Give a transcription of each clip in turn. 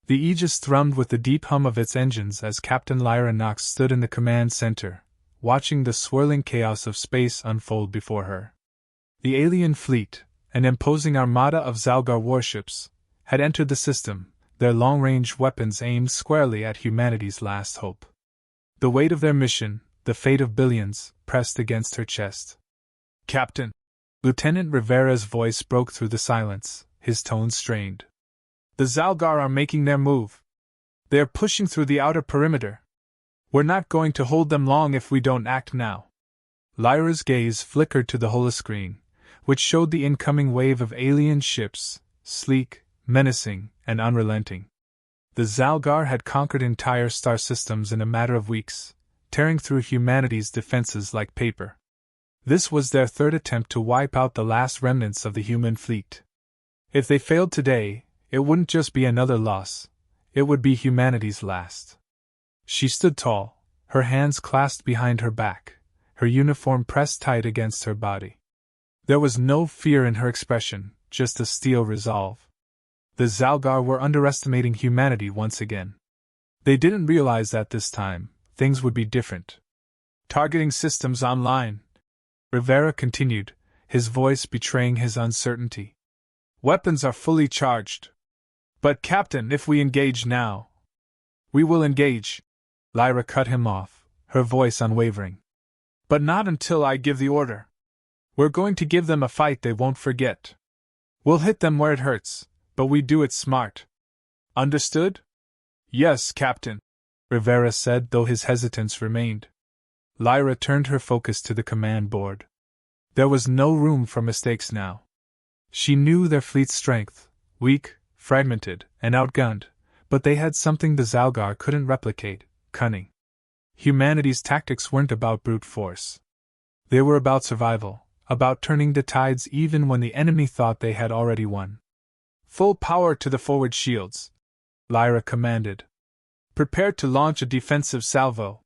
The Aegis thrummed with the deep hum of its engines as Captain Lyra Knox stood in the command center, watching the swirling chaos of space unfold before her. The alien fleet, an imposing armada of Xal'gar warships, had entered the system, their long-range weapons aimed squarely at humanity's last hope. The weight of their mission, the fate of billions, pressed against her chest. "Captain!" Lieutenant Rivera's voice broke through the silence, his tone strained. "The Xal'gar are making their move. They are pushing through the outer perimeter. We're not going to hold them long if we don't act now." Lyra's gaze flickered to the holoscreen, which showed the incoming wave of alien ships, sleek, menacing, and unrelenting. The Xal'gar had conquered entire star systems in a matter of weeks, tearing through humanity's defenses like paper. This was their third attempt to wipe out the last remnants of the human fleet. If they failed today, it wouldn't just be another loss, it would be humanity's last. She stood tall, her hands clasped behind her back, her uniform pressed tight against her body. There was no fear in her expression, just a steel resolve. The Xal'gar were underestimating humanity once again. They didn't realize that this time, things would be different. "Targeting systems online," Rivera continued, his voice betraying his uncertainty. "Weapons are fully charged. But Captain, if we engage now..." "We will engage," Lyra cut him off, her voice unwavering. "But not until I give the order. We're going to give them a fight they won't forget. We'll hit them where it hurts, but we do it smart. Understood?" "Yes, Captain," Rivera said, though his hesitance remained. Lyra turned her focus to the command board. There was no room for mistakes now. She knew their fleet's strength, weak, fragmented, and outgunned, but they had something the Xal'gar couldn't replicate: cunning. Humanity's tactics weren't about brute force. They were about survival, about turning the tides even when the enemy thought they had already won. "Full power to the forward shields," Lyra commanded. "Prepare to launch a defensive salvo.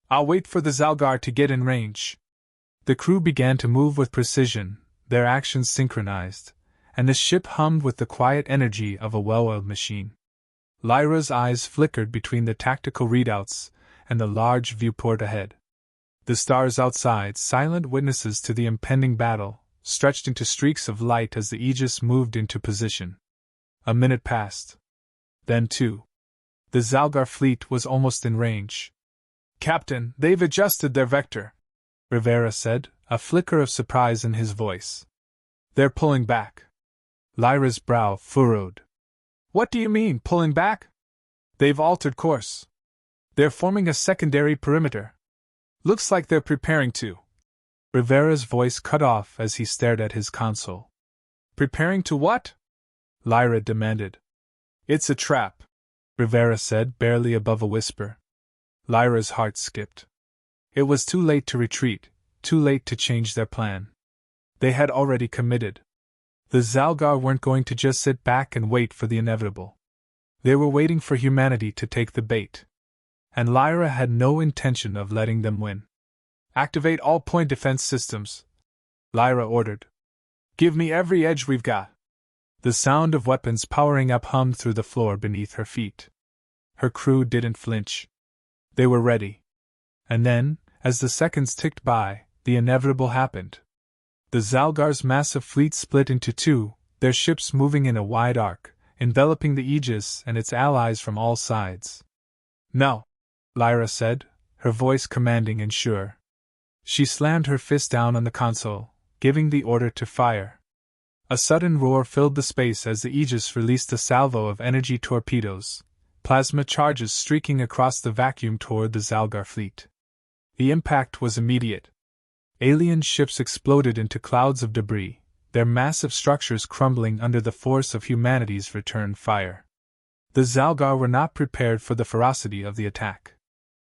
I'll wait for the Xal'gar to get in range." The crew began to move with precision, their actions synchronized, and the ship hummed with the quiet energy of a well-oiled machine. Lyra's eyes flickered between the tactical readouts and the large viewport ahead. The stars outside, silent witnesses to the impending battle, stretched into streaks of light as the Aegis moved into position. A minute passed. Then two. The Xal'gar fleet was almost in range. "Captain, they've adjusted their vector," Rivera said, a flicker of surprise in his voice. "They're pulling back." Lyra's brow furrowed. "What do you mean, pulling back?" "They've altered course. They're forming a secondary perimeter. Looks like they're preparing to." Rivera's voice cut off as he stared at his console. "Preparing to what?" Lyra demanded. "It's a trap," Rivera said, barely above a whisper. Lyra's heart skipped. It was too late to retreat, too late to change their plan. They had already committed. The Xal'gar weren't going to just sit back and wait for the inevitable. They were waiting for humanity to take the bait. And Lyra had no intention of letting them win. "Activate all point defense systems," Lyra ordered. "Give me every edge we've got." The sound of weapons powering up hummed through the floor beneath her feet. Her crew didn't flinch. They were ready. And then, as the seconds ticked by, the inevitable happened. The Xal'gar's massive fleet split into two, their ships moving in a wide arc, enveloping the Aegis and its allies from all sides. "No," Lyra said, her voice commanding and sure. She slammed her fist down on the console, giving the order to fire. A sudden roar filled the space as the Aegis released a salvo of energy torpedoes, plasma charges streaking across the vacuum toward the Xal'gar fleet. The impact was immediate. Alien ships exploded into clouds of debris, their massive structures crumbling under the force of humanity's return fire. The Xal'gar were not prepared for the ferocity of the attack.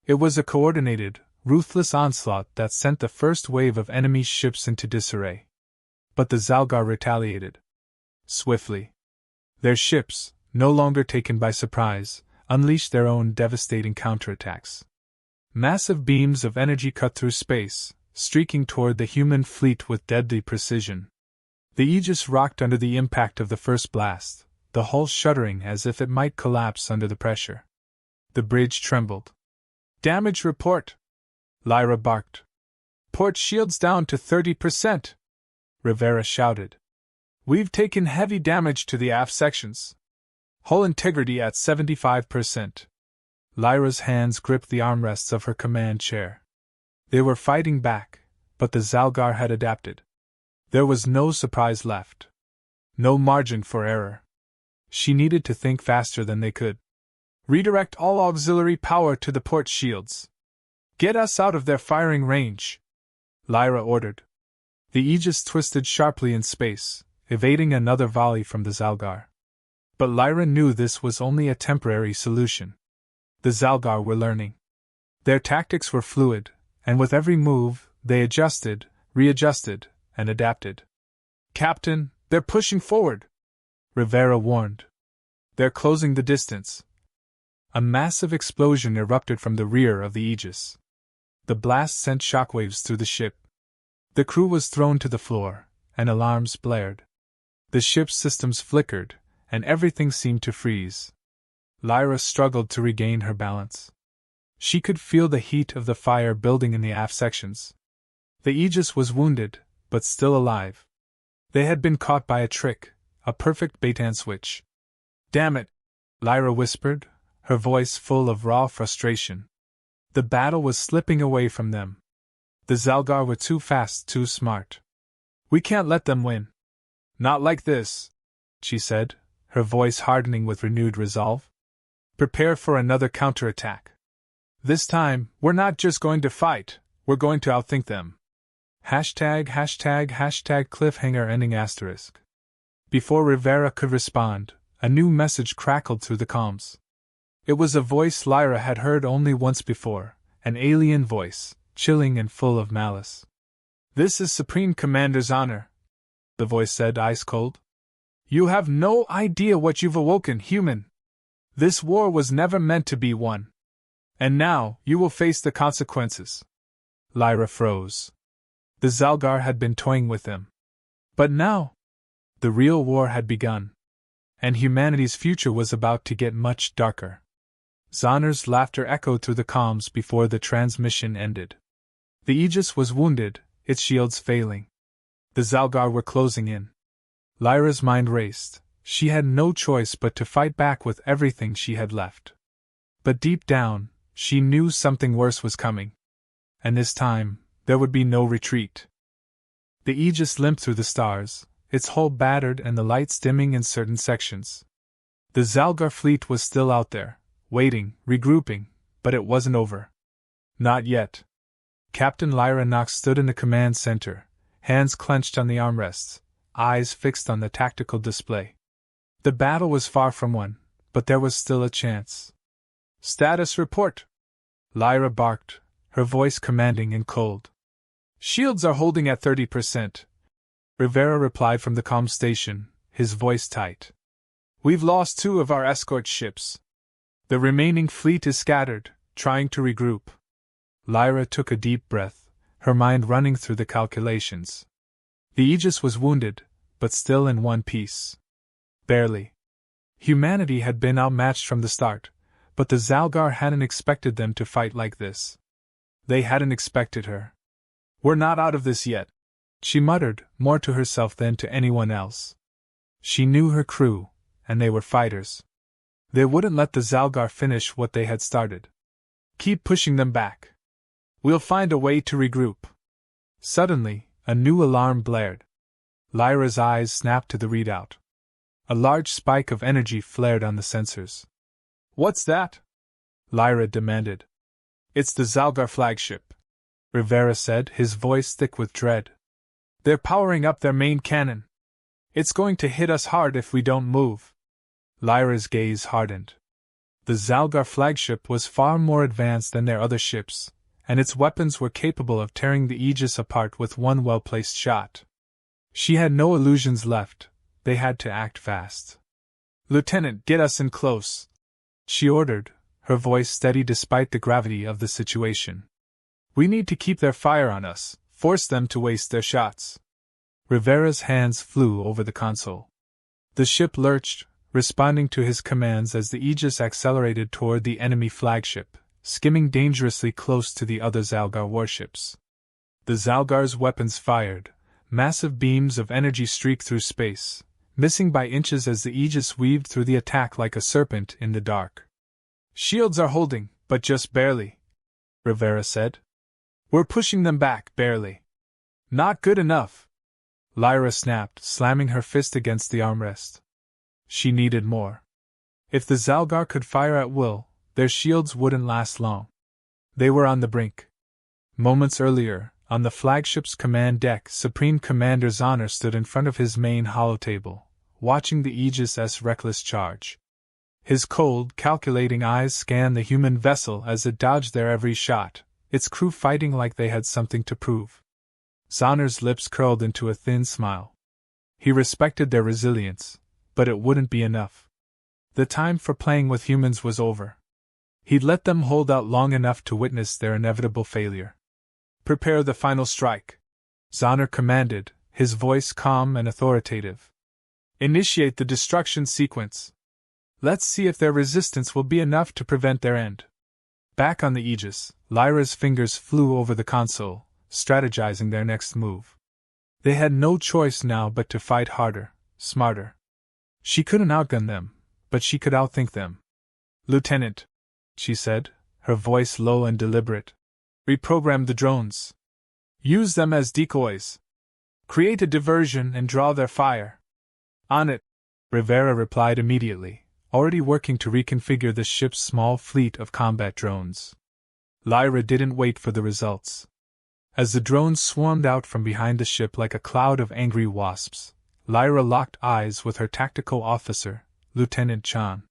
It was a coordinated, ruthless onslaught that sent the first wave of enemy ships into disarray. But the Xal'gar retaliated. Swiftly. Their ships, no longer taken by surprise, unleashed their own devastating counterattacks. Massive beams of energy cut through space, streaking toward the human fleet with deadly precision. The Aegis rocked under the impact of the first blast, the hull shuddering as if it might collapse under the pressure. The bridge trembled. "Damage report!" Lyra barked. "Port shields down to 30%! Rivera shouted. "We've taken heavy damage to the aft sections. Hull integrity at 75%. Lyra's hands gripped the armrests of her command chair. They were fighting back, but the Xal'gar had adapted. There was no surprise left. No margin for error. She needed to think faster than they could. "Redirect all auxiliary power to the port shields. Get us out of their firing range," Lyra ordered. The Aegis twisted sharply in space, evading another volley from the Xal'gar. But Lyra knew this was only a temporary solution. The Xal'gar were learning. Their tactics were fluid, and with every move, they adjusted, readjusted, and adapted. "Captain, they're pushing forward," Rivera warned. "They're closing the distance." A massive explosion erupted from the rear of the Aegis. The blast sent shockwaves through the ship. The crew was thrown to the floor, and alarms blared. The ship's systems flickered, and everything seemed to freeze. Lyra struggled to regain her balance. She could feel the heat of the fire building in the aft sections. The Aegis was wounded, but still alive. They had been caught by a trick, a perfect bait-and switch. "Damn it," Lyra whispered, her voice full of raw frustration. The battle was slipping away from them. The Xal'gar were too fast, too smart. "We can't let them win." "Not like this," she said, her voice hardening with renewed resolve. "Prepare for another counterattack. This time, we're not just going to fight, we're going to outthink them. ###cliffhanger ending asterisk. Before Rivera could respond, a new message crackled through the comms. It was a voice Lyra had heard only once before, an alien voice, chilling and full of malice. "This is Supreme Commander's honor," the voice said, ice cold. "You have no idea what you've awoken, human. This war was never meant to be won. And now, you will face the consequences." Lyra froze. The Xal'gar had been toying with them. But now, the real war had begun. And humanity's future was about to get much darker. Zahner's laughter echoed through the comms before the transmission ended. The Aegis was wounded, its shields failing. The Xal'gar were closing in. Lyra's mind raced. She had no choice but to fight back with everything she had left. But deep down, she knew something worse was coming. And this time, there would be no retreat. The Aegis limped through the stars, its hull battered and the lights dimming in certain sections. The Xal'gar fleet was still out there, waiting, regrouping, but it wasn't over. Not yet. Captain Lyra Knox stood in the command center, hands clenched on the armrests, eyes fixed on the tactical display. The battle was far from won, but there was still a chance. "Status report," Lyra barked, her voice commanding and cold. "Shields are holding at 30%. Rivera replied from the comm station, his voice tight. "We've lost 2 of our escort ships. The remaining fleet is scattered, trying to regroup." Lyra took a deep breath, her mind running through the calculations. The Aegis was wounded, but still in one piece. Barely. Humanity had been outmatched from the start, but the Xal'gar hadn't expected them to fight like this. They hadn't expected her. "We're not out of this yet," she muttered, more to herself than to anyone else. She knew her crew, and they were fighters. They wouldn't let the Xal'gar finish what they had started. "Keep pushing them back. We'll find a way to regroup." Suddenly, a new alarm blared. Lyra's eyes snapped to the readout. A large spike of energy flared on the sensors. "What's that?" Lyra demanded. "It's the Xal'gar flagship," Rivera said, his voice thick with dread. "They're powering up their main cannon. It's going to hit us hard if we don't move." Lyra's gaze hardened. The Xal'gar flagship was far more advanced than their other ships, and its weapons were capable of tearing the Aegis apart with one well-placed shot. She had no illusions left. They had to act fast. "Lieutenant, get us in close," she ordered, her voice steady despite the gravity of the situation. "We need to keep their fire on us, force them to waste their shots." Rivera's hands flew over the console. The ship lurched, responding to his commands as the Aegis accelerated toward the enemy flagship, skimming dangerously close to the other Xal'gar warships. The Xal'gar's weapons fired, massive beams of energy streaked through space, missing by inches as the Aegis weaved through the attack like a serpent in the dark. "Shields are holding, but just barely," Rivera said. "We're pushing them back, barely." "Not good enough," Lyra snapped, slamming her fist against the armrest. She needed more. If the Xal'gar could fire at will, their shields wouldn't last long. They were on the brink. Moments earlier, on the flagship's command deck, Supreme Commander Xal'gar stood in front of his main holotable, watching the Aegis' reckless charge. His cold, calculating eyes scanned the human vessel as it dodged their every shot, its crew fighting like they had something to prove. Xal'gar's lips curled into a thin smile. He respected their resilience, but it wouldn't be enough. The time for playing with humans was over. He'd let them hold out long enough to witness their inevitable failure. "Prepare the final strike," Xal'gar commanded, his voice calm and authoritative. "Initiate the destruction sequence. Let's see if their resistance will be enough to prevent their end." Back on the Aegis, Lyra's fingers flew over the console, strategizing their next move. They had no choice now but to fight harder, smarter. She couldn't outgun them, but she could outthink them. "Lieutenant," she said, her voice low and deliberate, "reprogram the drones. Use them as decoys. Create a diversion and draw their fire." "On it," Rivera replied immediately, already working to reconfigure the ship's small fleet of combat drones. Lyra didn't wait for the results. As the drones swarmed out from behind the ship like a cloud of angry wasps, Lyra locked eyes with her tactical officer, Lieutenant Chan.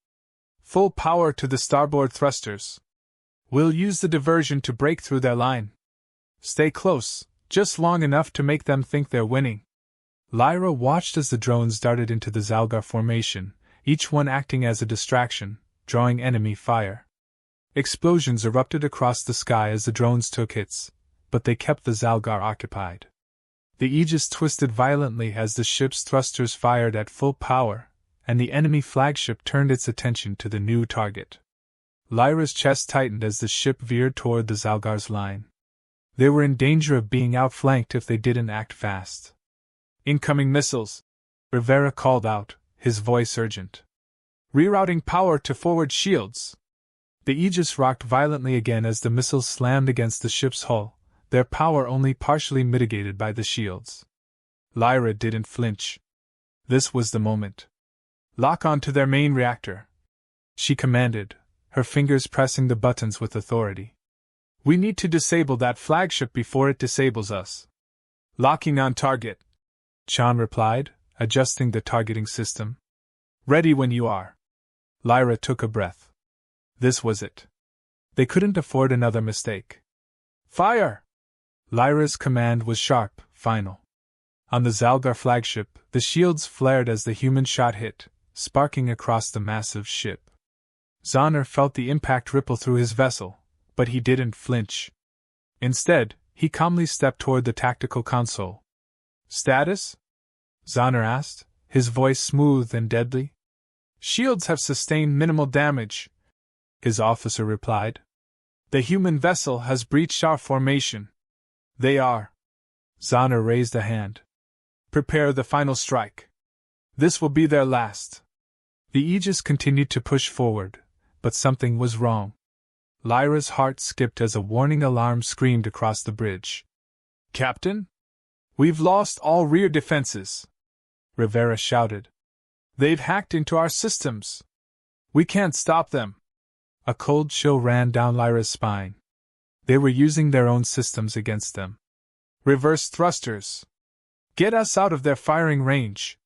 "Full power to the starboard thrusters. We'll use the diversion to break through their line. Stay close, just long enough to make them think they're winning." Lyra watched as the drones darted into the Xal'gar formation, each one acting as a distraction, drawing enemy fire. Explosions erupted across the sky as the drones took hits, but they kept the Xal'gar occupied. The Aegis twisted violently as the ship's thrusters fired at full power, and the enemy flagship turned its attention to the new target. Lyra's chest tightened as the ship veered toward the Xal'gar's line. They were in danger of being outflanked if they didn't act fast. "Incoming missiles," Rivera called out, his voice urgent. "Rerouting power to forward shields." The Aegis rocked violently again as the missiles slammed against the ship's hull, their power only partially mitigated by the shields. Lyra didn't flinch. This was the moment. "Lock on to their main reactor," she commanded, her fingers pressing the buttons with authority. "We need to disable that flagship before it disables us." "Locking on target," Chan replied, adjusting the targeting system. "Ready when you are." Lyra took a breath. This was it. They couldn't afford another mistake. "Fire!" Lyra's command was sharp, final. On the Xal'gar flagship, the shields flared as the human shot hit, sparking across the massive ship. Xal'gar felt the impact ripple through his vessel, but he didn't flinch. Instead, he calmly stepped toward the tactical console. "Status?" Xal'gar asked, his voice smooth and deadly. "Shields have sustained minimal damage," his officer replied. "The human vessel has breached our formation." "They are." Xal'gar raised a hand. "Prepare the final strike. This will be their last." The Aegis continued to push forward, but something was wrong. Lyra's heart skipped as a warning alarm screamed across the bridge. "Captain? We've lost all rear defenses," Rivera shouted. "They've hacked into our systems. We can't stop them." A cold chill ran down Lyra's spine. They were using their own systems against them. "Reverse thrusters! Get us out of their firing range!"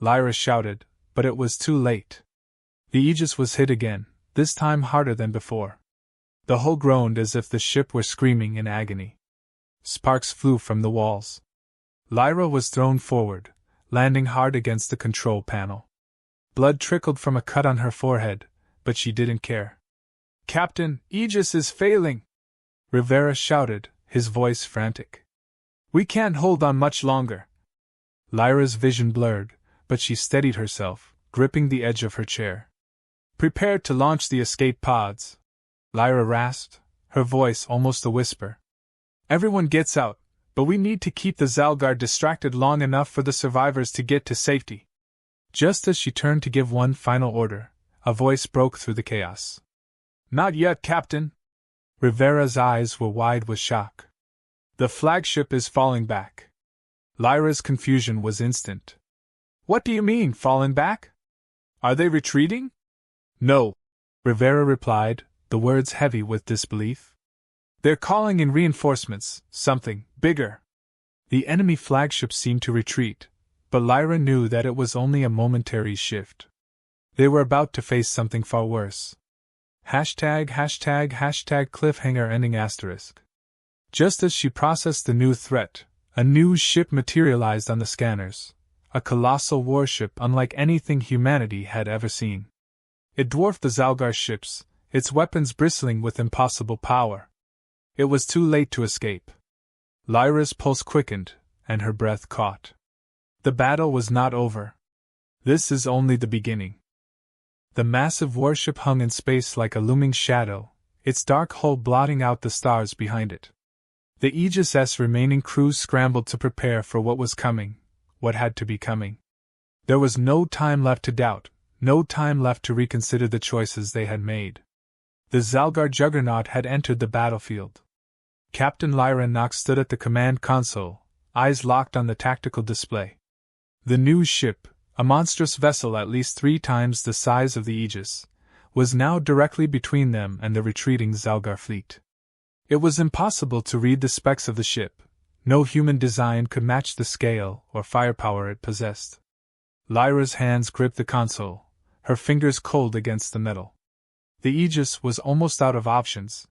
Lyra shouted, but it was too late. The Aegis was hit again, this time harder than before. The hull groaned as if the ship were screaming in agony. Sparks flew from the walls. Lyra was thrown forward, landing hard against the control panel. Blood trickled from a cut on her forehead, but she didn't care. "Captain, Aegis is failing!" Rivera shouted, his voice frantic. "We can't hold on much longer." Lyra's vision blurred, but she steadied herself, gripping the edge of her chair. "Prepare to launch the escape pods," Lyra rasped, her voice almost a whisper. "Everyone gets out, but we need to keep the Xal'gar distracted long enough for the survivors to get to safety." Just as she turned to give one final order, a voice broke through the chaos. "Not yet, Captain." Rivera's eyes were wide with shock. "The flagship is falling back." Lyra's confusion was instant. "What do you mean, falling back? Are they retreating?" "No," Rivera replied, the words heavy with disbelief. "They're calling in reinforcements, something bigger." The enemy flagship seemed to retreat, but Lyra knew that it was only a momentary shift. They were about to face something far worse. ###cliffhanger ending *. Just as she processed the new threat, a new ship materialized on the scanners, a colossal warship unlike anything humanity had ever seen. It dwarfed the Xal'gar ships, its weapons bristling with impossible power. It was too late to escape. Lyra's pulse quickened, and her breath caught. The battle was not over. This is only the beginning. The massive warship hung in space like a looming shadow, its dark hull blotting out the stars behind it. The Aegis' remaining crews scrambled to prepare for what was coming, what had to be coming. There was no time left to doubt, no time left to reconsider the choices they had made. The Xal'gar juggernaut had entered the battlefield. Captain Lyra Knox stood at the command console, eyes locked on the tactical display. The new ship, a monstrous vessel at least 3 times the size of the Aegis, was now directly between them and the retreating Xal'gar fleet. It was impossible to read the specs of the ship. No human design could match the scale or firepower it possessed. Lyra's hands gripped the console, her fingers cold against the metal. The Aegis was almost out of options.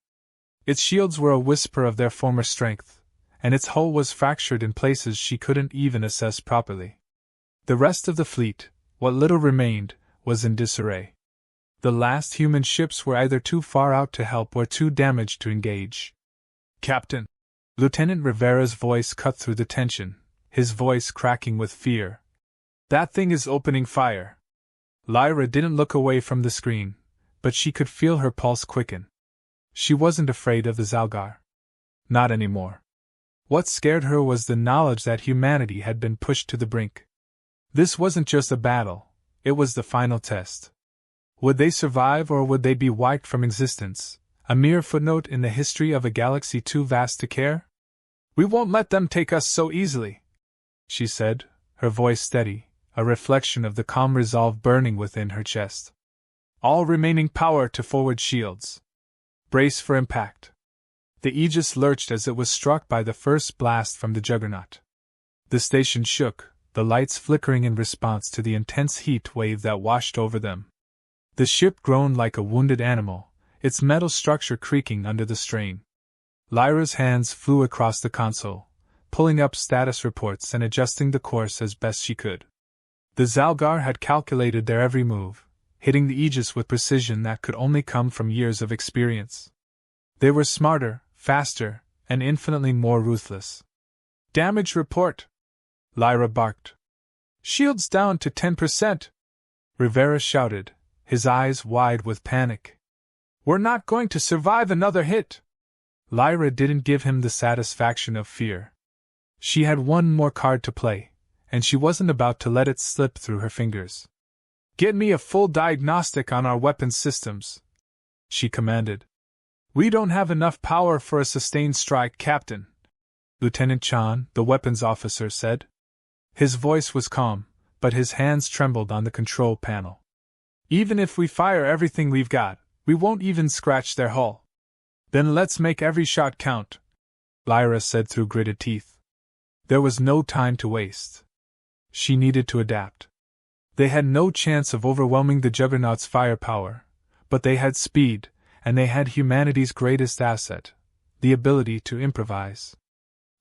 Its shields were a whisper of their former strength, and its hull was fractured in places she couldn't even assess properly. The rest of the fleet, what little remained, was in disarray. The last human ships were either too far out to help or too damaged to engage. "Captain!" Lieutenant Rivera's voice cut through the tension, his voice cracking with fear. "That thing is opening fire." Lyra didn't look away from the screen, but she could feel her pulse quicken. She wasn't afraid of the Xal'gar. Not anymore. What scared her was the knowledge that humanity had been pushed to the brink. This wasn't just a battle, it was the final test. Would they survive or would they be wiped from existence, a mere footnote in the history of a galaxy too vast to care? "We won't let them take us so easily," she said, her voice steady, a reflection of the calm resolve burning within her chest. "All remaining power to forward shields. Brace for impact." The Aegis lurched as it was struck by the first blast from the juggernaut. The station shook, the lights flickering in response to the intense heat wave that washed over them. The ship groaned like a wounded animal, its metal structure creaking under the strain. Lyra's hands flew across the console, pulling up status reports and adjusting the course as best she could. The Xal'gar had calculated their every move, hitting the Aegis with precision that could only come from years of experience. They were smarter, faster, and infinitely more ruthless. "Damage report!" Lyra barked. "Shields down to 10%! Rivera shouted, his eyes wide with panic. "We're not going to survive another hit!" Lyra didn't give him the satisfaction of fear. She had one more card to play, and she wasn't about to let it slip through her fingers. "Get me a full diagnostic on our weapons systems," she commanded. "We don't have enough power for a sustained strike, Captain," Lieutenant Chan, the weapons officer, said. His voice was calm, but his hands trembled on the control panel. "Even if we fire everything we've got, we won't even scratch their hull." "Then let's make every shot count," Lyra said through gritted teeth. There was no time to waste. She needed to adapt. They had no chance of overwhelming the Juggernaut's firepower, but they had speed, and they had humanity's greatest asset, the ability to improvise.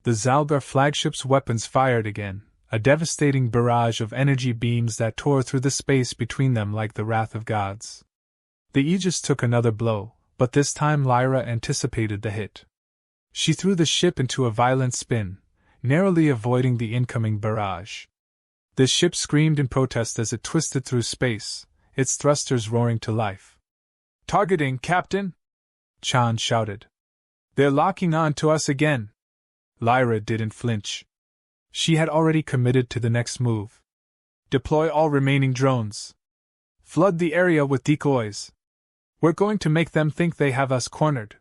The Xal'gar flagship's weapons fired again, a devastating barrage of energy beams that tore through the space between them like the wrath of gods. The Aegis took another blow, but this time Lyra anticipated the hit. She threw the ship into a violent spin, narrowly avoiding the incoming barrage. The ship screamed in protest as it twisted through space, its thrusters roaring to life. "Targeting, Captain!" Chan shouted. "They're locking on to us again." Lyra didn't flinch. She had already committed to the next move. "Deploy all remaining drones. Flood the area with decoys. We're going to make them think they have us cornered."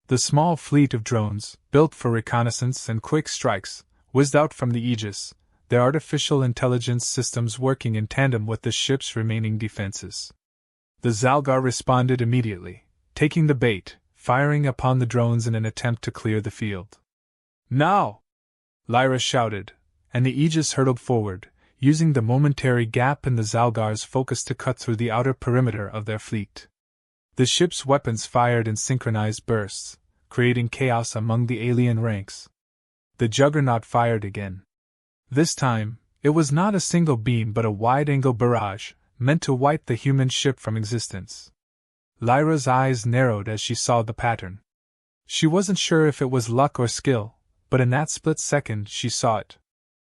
The small fleet of drones, built for reconnaissance and quick strikes, whizzed out from the Aegis, their artificial intelligence systems working in tandem with the ship's remaining defenses. The Xal'gar responded immediately, taking the bait, firing upon the drones in an attempt to clear the field. "Now!" Lyra shouted, and the Aegis hurtled forward, using the momentary gap in the Xal'gar's focus to cut through the outer perimeter of their fleet. The ship's weapons fired in synchronized bursts, creating chaos among the alien ranks. The Juggernaut fired again. This time, it was not a single beam but a wide-angle barrage, meant to wipe the human ship from existence. Lyra's eyes narrowed as she saw the pattern. She wasn't sure if it was luck or skill, but in that split second she saw it.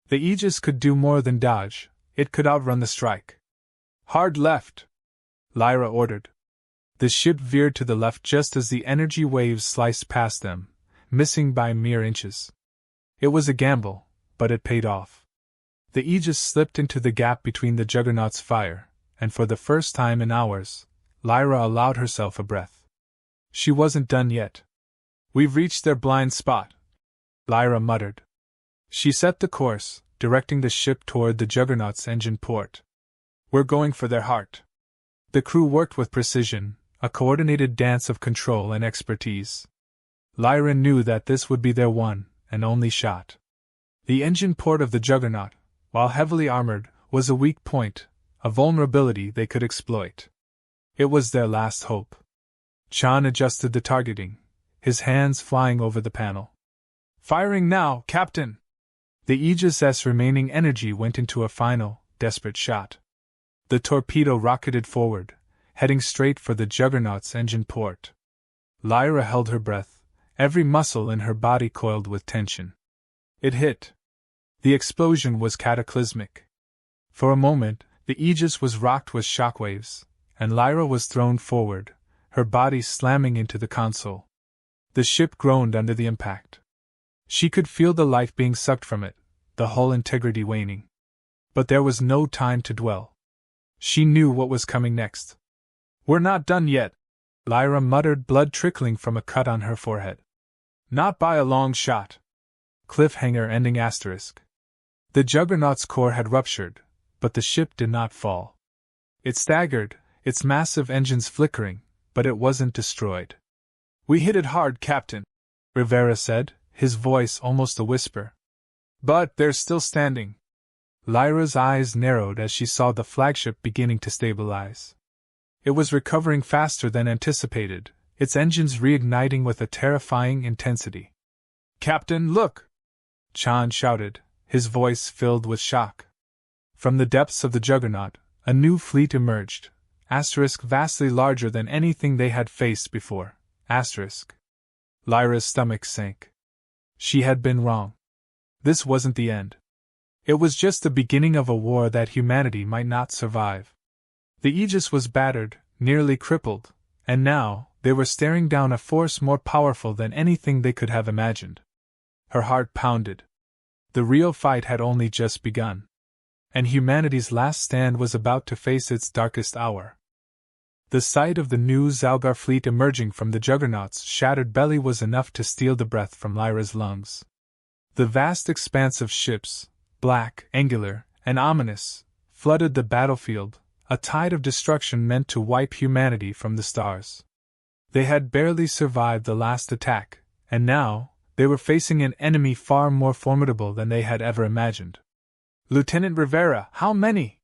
The Aegis could do more than dodge, it could outrun the strike. "Hard left!" Lyra ordered. The ship veered to the left just as the energy waves sliced past them, missing by mere inches. It was a gamble, but it paid off. The Aegis slipped into the gap between the Juggernaut's fire, and for the first time in hours, Lyra allowed herself a breath. She wasn't done yet. "We've reached their blind spot," Lyra muttered. She set the course, directing the ship toward the Juggernaut's engine port. "We're going for their heart." The crew worked with precision, a coordinated dance of control and expertise. Lyra knew that this would be their one and only shot. The engine port of the Juggernaut, while heavily armored, was a weak point, a vulnerability they could exploit. It was their last hope. Chan adjusted the targeting, his hands flying over the panel. "Firing now, Captain!" The Aegis' remaining energy went into a final, desperate shot. The torpedo rocketed forward, heading straight for the Juggernaut's engine port. Lyra held her breath, every muscle in her body coiled with tension. It hit. The explosion was cataclysmic. For a moment, the Aegis was rocked with shockwaves, and Lyra was thrown forward, her body slamming into the console. The ship groaned under the impact. She could feel the life being sucked from it, the hull integrity waning. But there was no time to dwell. She knew what was coming next. "We're not done yet," Lyra muttered, blood trickling from a cut on her forehead. "Not by a long shot." Cliffhanger ending asterisk. The Juggernaut's core had ruptured, but the ship did not fall. It staggered, its massive engines flickering, but it wasn't destroyed. "We hit it hard, Captain," Rivera said, his voice almost a whisper. "But they're still standing." Lyra's eyes narrowed as she saw the flagship beginning to stabilize. It was recovering faster than anticipated, its engines reigniting with a terrifying intensity. "Captain, look!" Chan shouted, his voice filled with shock. From the depths of the Juggernaut, a new fleet emerged, vastly larger than anything they had faced before. Lyra's stomach sank. She had been wrong. This wasn't the end. It was just the beginning of a war that humanity might not survive. The Aegis was battered, nearly crippled, and now, they were staring down a force more powerful than anything they could have imagined. Her heart pounded. The real fight had only just begun. And humanity's last stand was about to face its darkest hour. The sight of the new Xal'gar fleet emerging from the Juggernaut's shattered belly was enough to steal the breath from Lyra's lungs. The vast expanse of ships, black, angular, and ominous, flooded the battlefield, a tide of destruction meant to wipe humanity from the stars. They had barely survived the last attack, and now, they were facing an enemy far more formidable than they had ever imagined. "Lieutenant Rivera, how many?"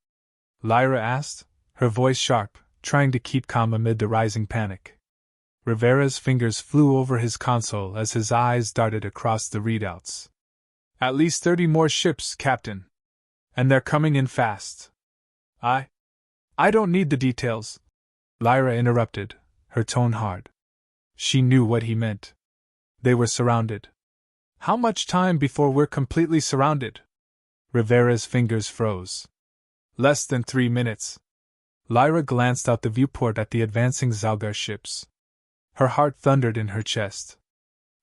Lyra asked, her voice sharp, trying to keep calm amid the rising panic. Rivera's fingers flew over his console as his eyes darted across the readouts. "At least 30 more ships, Captain. And they're coming in fast." I don't need the details," Lyra interrupted, her tone hard. She knew what he meant. They were surrounded. "How much time before we're completely surrounded?" Rivera's fingers froze. Less than 3 minutes. Lyra glanced out the viewport at the advancing Xal'gar ships. Her heart thundered in her chest.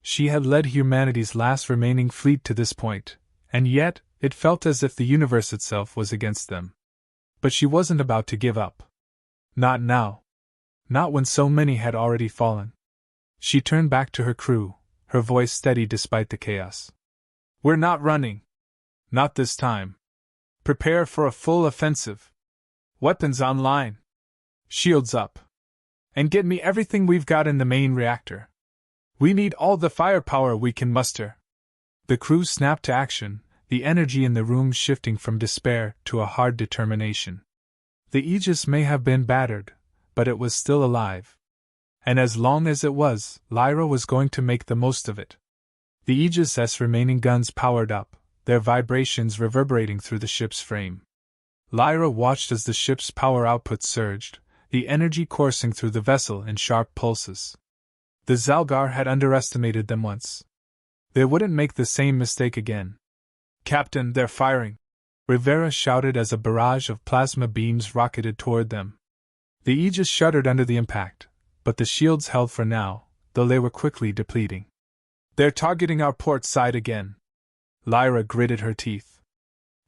She had led humanity's last remaining fleet to this point, and yet, it felt as if the universe itself was against them. But she wasn't about to give up. Not now. Not when so many had already fallen. She turned back to her crew, her voice steady despite the chaos. We're not running. Not this time. Prepare for a full offensive. Weapons online. Shields up. And get me everything we've got in the main reactor. We need all the firepower we can muster. The crew snapped to action, the energy in the room shifting from despair to a hard determination. The Aegis may have been battered, but it was still alive. And as long as it was, Lyra was going to make the most of it. The Aegis' remaining guns powered up, their vibrations reverberating through the ship's frame. Lyra watched as the ship's power output surged, the energy coursing through the vessel in sharp pulses. The Xal'gar had underestimated them once. They wouldn't make the same mistake again. Captain, they're firing! Rivera shouted as a barrage of plasma beams rocketed toward them. The Aegis shuddered under the impact, but the shields held for now, though they were quickly depleting. They're targeting our port side again. Lyra gritted her teeth.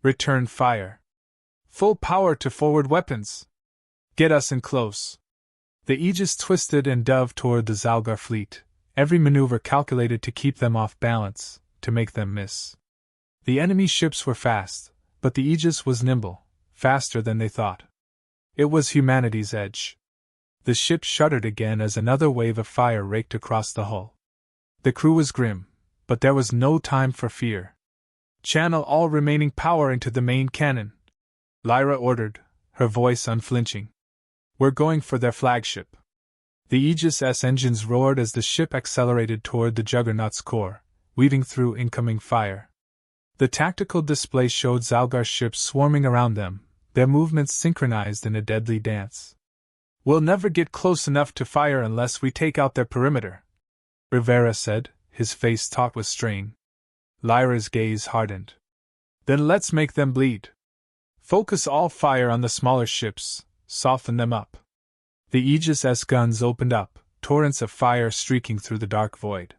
Return fire. Full power to forward weapons. Get us in close. The Aegis twisted and dove toward the Xal'gar fleet, every maneuver calculated to keep them off balance, to make them miss. The enemy ships were fast, but the Aegis was nimble, faster than they thought. It was humanity's edge. The ship shuddered again as another wave of fire raked across the hull. The crew was grim, but there was no time for fear. Channel all remaining power into the main cannon, Lyra ordered, her voice unflinching. We're going for their flagship. The Aegis' engines roared as the ship accelerated toward the Juggernaut's core, weaving through incoming fire. The tactical display showed Xal'gar ships swarming around them, their movements synchronized in a deadly dance. We'll never get close enough to fire unless we take out their perimeter, Rivera said, his face taut with strain. Lyra's gaze hardened. Then let's make them bleed. Focus all fire on the smaller ships, soften them up. The Aegis' guns opened up, torrents of fire streaking through the dark void.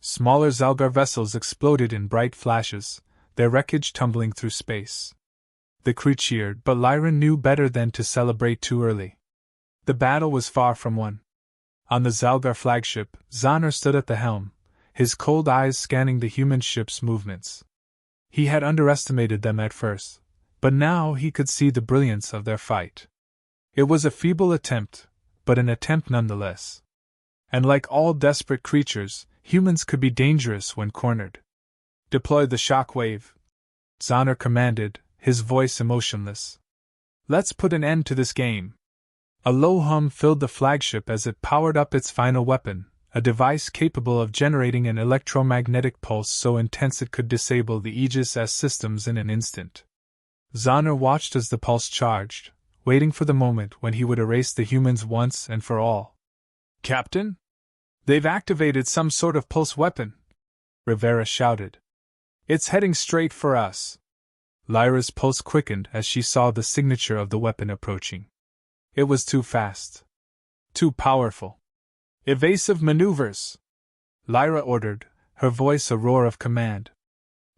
Smaller Xal'gar vessels exploded in bright flashes, their wreckage tumbling through space. The crew cheered, but Lyra knew better than to celebrate too early. The battle was far from won. On the Xal'gar flagship, Xanar stood at the helm, his cold eyes scanning the human ship's movements. He had underestimated them at first, but now he could see the brilliance of their fight. It was a feeble attempt, but an attempt nonetheless. And like all desperate creatures, humans could be dangerous when cornered. Deploy the shockwave, Xanar commanded, his voice emotionless. Let's put an end to this game. A low hum filled the flagship as it powered up its final weapon, a device capable of generating an electromagnetic pulse so intense it could disable the Aegis' systems in an instant. Xanar watched as the pulse charged, waiting for the moment when he would erase the humans once and for all. Captain? They've activated some sort of pulse weapon, Rivera shouted. It's heading straight for us. Lyra's pulse quickened as she saw the signature of the weapon approaching. It was too fast. Too powerful. Evasive maneuvers, Lyra ordered, her voice a roar of command.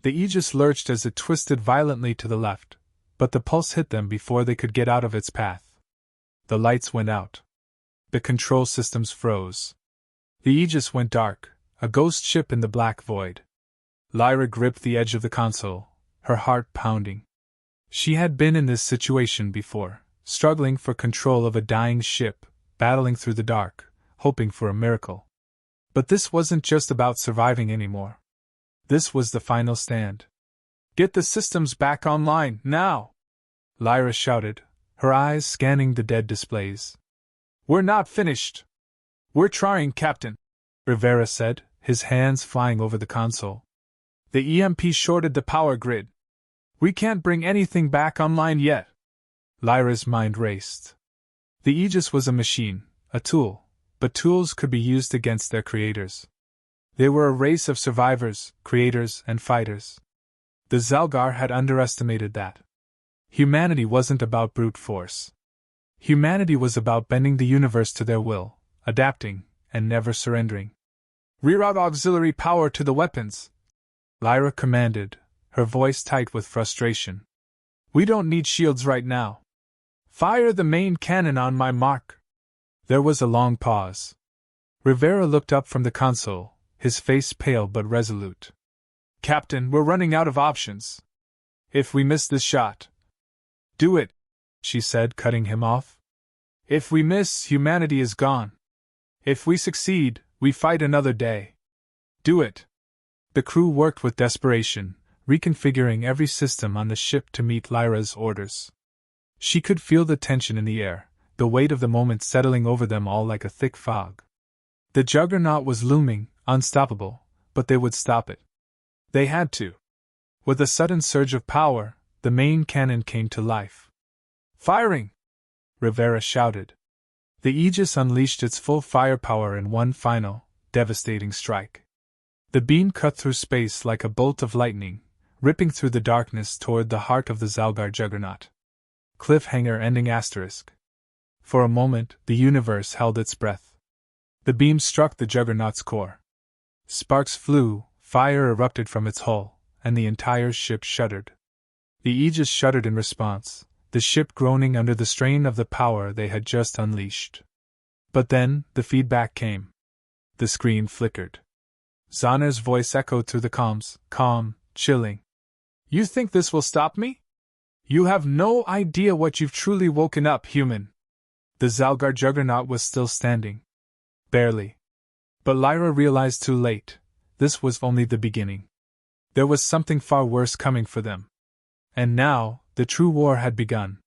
The Aegis lurched as it twisted violently to the left, but the pulse hit them before they could get out of its path. The lights went out. The control systems froze. The Aegis went dark, a ghost ship in the black void. Lyra gripped the edge of the console, her heart pounding. She had been in this situation before, struggling for control of a dying ship, battling through the dark, hoping for a miracle. But this wasn't just about surviving anymore. This was the final stand. Get the systems back online, now! Lyra shouted, her eyes scanning the dead displays. We're not finished. We're trying, Captain, Rivera said, his hands flying over the console. The EMP shorted the power grid. We can't bring anything back online yet. Lyra's mind raced. The Aegis was a machine, a tool, but tools could be used against their creators. They were a race of survivors, creators, and fighters. The Xal'gar had underestimated that. Humanity wasn't about brute force. Humanity was about bending the universe to their will, adapting, and never surrendering. "Reroute auxiliary power to the weapons," Lyra commanded, her voice tight with frustration. "We don't need shields right now. Fire the main cannon on my mark." There was a long pause. Rivera looked up from the console, his face pale but resolute. "Captain, we're running out of options. If we miss this shot—" "Do it," she said, cutting him off. "If we miss, humanity is gone. If we succeed, we fight another day. Do it." The crew worked with desperation, reconfiguring every system on the ship to meet Lyra's orders. She could feel the tension in the air, the weight of the moment settling over them all like a thick fog. The juggernaut was looming, unstoppable, but they would stop it. They had to. With a sudden surge of power, the main cannon came to life. "Firing!" Rivera shouted. The Aegis unleashed its full firepower in one final, devastating strike. The beam cut through space like a bolt of lightning, ripping through the darkness toward the heart of the Xal'gar juggernaut. Cliffhanger ending asterisk. For a moment, the universe held its breath. The beam struck the juggernaut's core. Sparks flew, fire erupted from its hull, and the entire ship shuddered. The Aegis shuddered in response, the ship groaning under the strain of the power they had just unleashed. But then, the feedback came. The screen flickered. Zana's voice echoed through the comms, calm, chilling. "You think this will stop me? You have no idea what you've truly woken up, human." The Xal'gar juggernaut was still standing. Barely. But Lyra realized too late, this was only the beginning. There was something far worse coming for them. And now, the true war had begun.